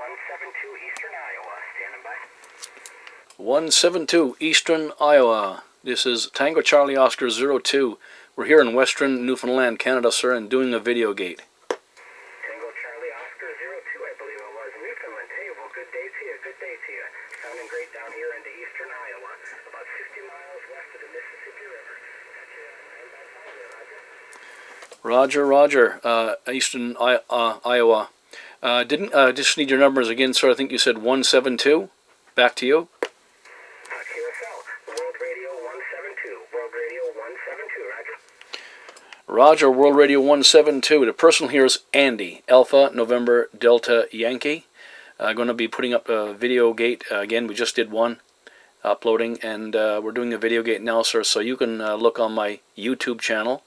172 Eastern Iowa, standing by. 172 Eastern Iowa. This is Tango Charlie Oscar 02. We're here in Western Newfoundland, Canada, sir, and doing a VideoGate. Tango Charlie Oscar 02, I believe it was. Newfoundland. Hey, well, good day to you, good day to you. Sounding great down here into Eastern Iowa, about 50 miles west of the Mississippi River. Roger. Eastern Iowa. Just need your numbers again, sir. I think you said 172. Back to you. QSL, World Radio 172. World Radio 172, Roger. Roger, World Radio 172. The person here is Andy, Alpha November Delta Yankee. Going to be putting up a VideoGate. Again, we just did one uploading, and we're doing a VideoGate now, sir. So you can look on my YouTube channel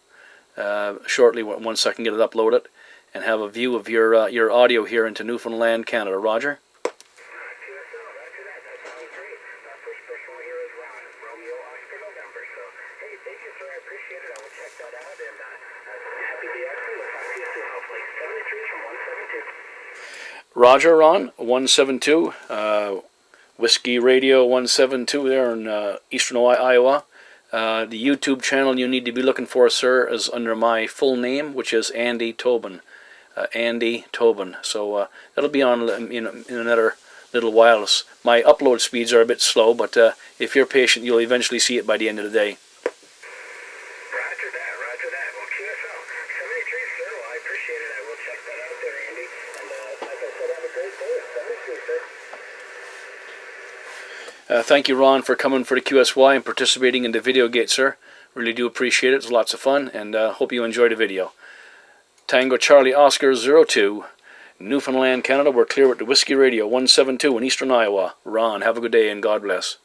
shortly once I can get it uploaded, and have a view of your audio here into Newfoundland, Canada. Roger. Roger, Ron, 172, Whiskey Radio 172 there in Eastern Iowa. The YouTube channel you need to be looking for, sir, is under my full name, which is Andy Tobin. Andy Tobin. So that'll be on in another little while. My upload speeds are a bit slow, but if you're patient, you'll eventually see it by the end of the day. Roger that. Well, QSL 73, sir. Well, I appreciate it. I will check that out there, Andy. And like I said, have a great day. 73, sir. Thank you, Ron, for coming for the QSY and participating in the VideoGate, sir. Really do appreciate it. It's lots of fun, and hope you enjoy the video. Tango Charlie Oscar 02, Newfoundland, Canada. We're clear with the Whiskey Radio 172 in Eastern Iowa. Ron, have a good day and God bless.